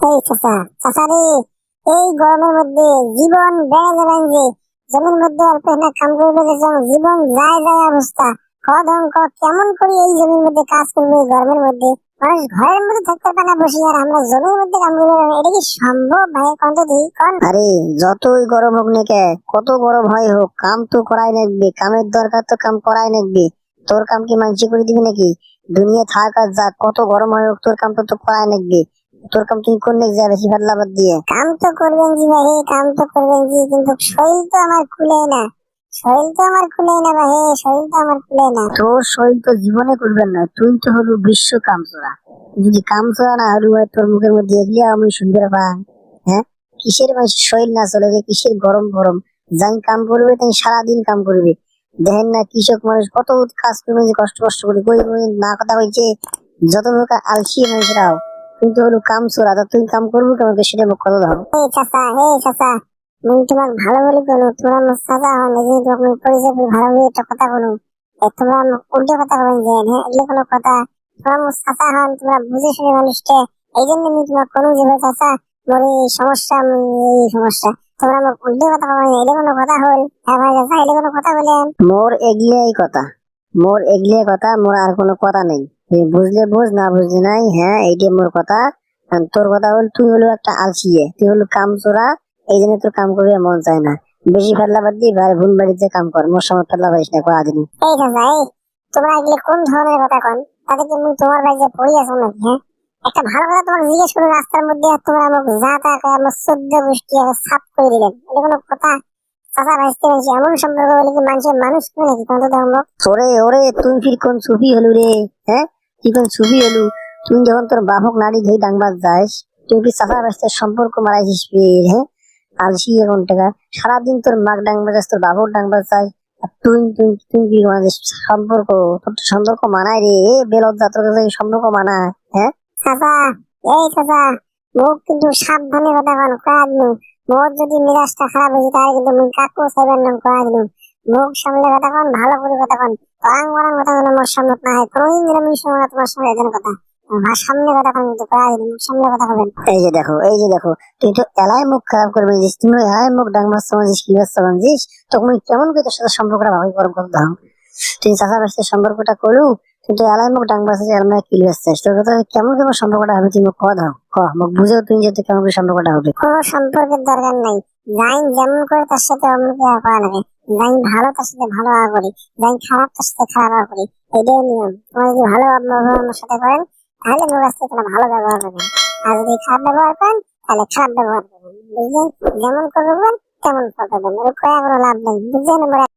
এই চাচা, চাচা রে, এই গরমের মধ্যে জীবন বেড়ে যাবেন যে জমির মধ্যে অল্প না কাম করবে জীবন যায় যায় অবস্থা। কেমন করে এই জমির মধ্যে কাজ করবে এই গরমের মধ্যে? মানুষ ঘরের মধ্যে থাকতে পারে না বসে, আর আমরা জমির মধ্যে কাম করবো? এটা কি সম্ভব ভাই? কত দিই কন। আরে যতই গরম হোক না কে, কত গরম হয় হোক, কাম তো করাই লাগবে। কামের দরকার তো কাম করাই লাগবে। তোর কাম কি মানসি করে দিবি নাকি? দুনিয়া থাক আর যাক, কত গরম হয় হোক, তোর কাম তো করাই লাগবে। তোর কাম তুই করলে যা, বেশি ফাটলা বাদ দিয়ে। কাম তো করবেন জি ভাই, কাম তো করবেন জি, কিন্তু শরীর তো আমার খুলে না। শরীর তো আমার খুলে না ভাই, শরীর তো আমার খুলে না। তোর শরীর তো জীবনে করবেন না, তুই তো হলো বিশ্ব কামচোরা। যদি কামচোরা না হলু হয়, তোর মুখের মধ্যে এগিয়ে আমি শুনতে পাই। হ্যাঁ, কিসের শরীর না চলে রে, কিসের গরম গরম। যাই কাম করবে তাই সারাদিন কাম করবে। দেখেন না কৃষক মানুষ কত কাজ করবে, যে কষ্ট কষ্ট করে কই না কথা হয়েছে। যত লোক আলসি মানুষরাও কিন্তু হলো কামচোরা। তা তুই কাম করবো কেমন, সেটা মুখ কথা ধরো। এই চাচা, এই চাচা, মুই তোমাক ভালো বলি কোনো, তোমরা মোর চাচা হন, এই যে তোমাকে পরিচয় করে ভালো বলে একটা কথা কোনো। তোমরা উল্টো কথা বলেন যে হ্যাঁ, এগুলো কোনো কথা? তোমরা মোর চাচা হন, তোমরা বুঝে শুনে মানুষকে। এই জন্য আমি তোমার কোনো যে ভাই চাচা, মোর এই সমস্যা, এই সমস্যা। তোমরা মোক উল্টো কথা বলেন, এটা কোনো কথা হল? হ্যাঁ ভাই চাচা, এটা কোনো কথা বলেন? মোর এগলিয়াই কথা, মোর এগলিয়াই কথা, মোর আর কোনো কথা নেই। তুই বুঝলে বুঝ, না বুঝলি নাই। হ্যাঁ, এইটাই মোর কথা। আর তোর কথা হল, তুই হলো একটা আলসিয়ে, তুই হলো কাম চোরা। এই জন্য তোর কাম করবে মন চায় না। বেশি ফেললা বাদ দিয়ে ভাই ভুল বাড়িতে কাম কর, মোর সময় ফেললা পারিস না কয়া দিন। এই চাচা, এই তোমরা এগুলো কোন ধরনের কথা কন? তাতে কি মুই তোমার বাড়িতে পড়ি আছো নাকি? হ্যাঁ, একটা ভালো কথা তোমাকে জিজ্ঞেস করো রাস্তার মধ্যে, আর তোমরা আমাকে যা তা করে আমার 14 গোষ্ঠী সাফ করে দিলেন, এটা কোনো কথা? চাচা ভাইস্তে ভাইসি এমন সম্পর্ক বলে কি মানুষের মানুষ করে নাকি? কত ধর্ম। ওরে ওরে, তুই ফির কোন সুফি হলু রে? হ্যাঁ, তুই কোন সুফি হলু? তুই যখন তোর বাপক নাড়ি ধুই ডাংবাজ যাস, তুই কি চাষা বাসতে সম্পর্ক মারাইছিস ফির? হ্যাঁ, আলসি এখন টাকা। সারাদিন তোর মাক ডাংবাজ, তোর বাপক ডাংবাজ যাস। আর তুই তুই তুই কি মানে সম্পর্ক? তোর তো সম্পর্ক মানায় রে, বেলজ্জা, তোর কাছে সম্পর্ক মানায়? হ্যাঁ চাচা, এই চাচা, মুখ কিন্তু সাবধানে কথা কন, কয়া দিনু। মোর যদি মেজাজটা খারাপ হয়েছে তাহলে কিন্তু মুই কাকু সাইবার নাম কয়া দিনু। মুখ সামলে কথা কন, ভালো করে কথা কন। অরাং বরাং কথা বলে মোর সামনে না হয়, কোনোদিন যেন আমি শুনবো না তোমার সামনে এদের কথা। সামনে কথা কন, কিন্তু কয়া দিনু, মুখ সামনে কথা কবেন। এই যে দেখো, এই যে দেখো, তুই তো এলাই মুখ খারাপ করবে জিস, তুমি এলাই মুখ ডাংবাজ সমাজিস, কিবাস সমাজিস। তখন কেমন করে তোর সাথে সম্পর্কটা ভাবে গরম করে দাও। তুই চাষা বাসতে সম্পর্কটা করু, কিন্তু এলাই মুখ ডাংবাজ আমরা কিবাস চাস। তোর কথা কেমন কেমন সম্পর্কটা হবে, তুই মুখ ক দাও, ক মুখ বুঝেও তুই যে কেমন করে সম্পর্কটা হবে। কোনো সম্পর্কের দরকার নাই। যাই যেমন করে তার সাথে অন্য ব্যবহার করা লাগে। যাই ভালো তার সাথে ভালো ব্যবহার করি, যাই খারাপ তার সাথে খারাপ ব্যবহার করি। এটাই নিয়ম। তোমরা যদি ভালো ব্যবহার আমার সাথে করেন তাহলে আমার কাছ থেকে তোমরা ভালো ব্যবহার করবেন, আর যদি খারাপ ব্যবহার করেন তাহলে খারাপ ব্যবহার করবেন। বুঝলেন? যেমন করবেন তেমন করবেন, ওর কয়া কোনো লাভ নেই। বুঝলেন?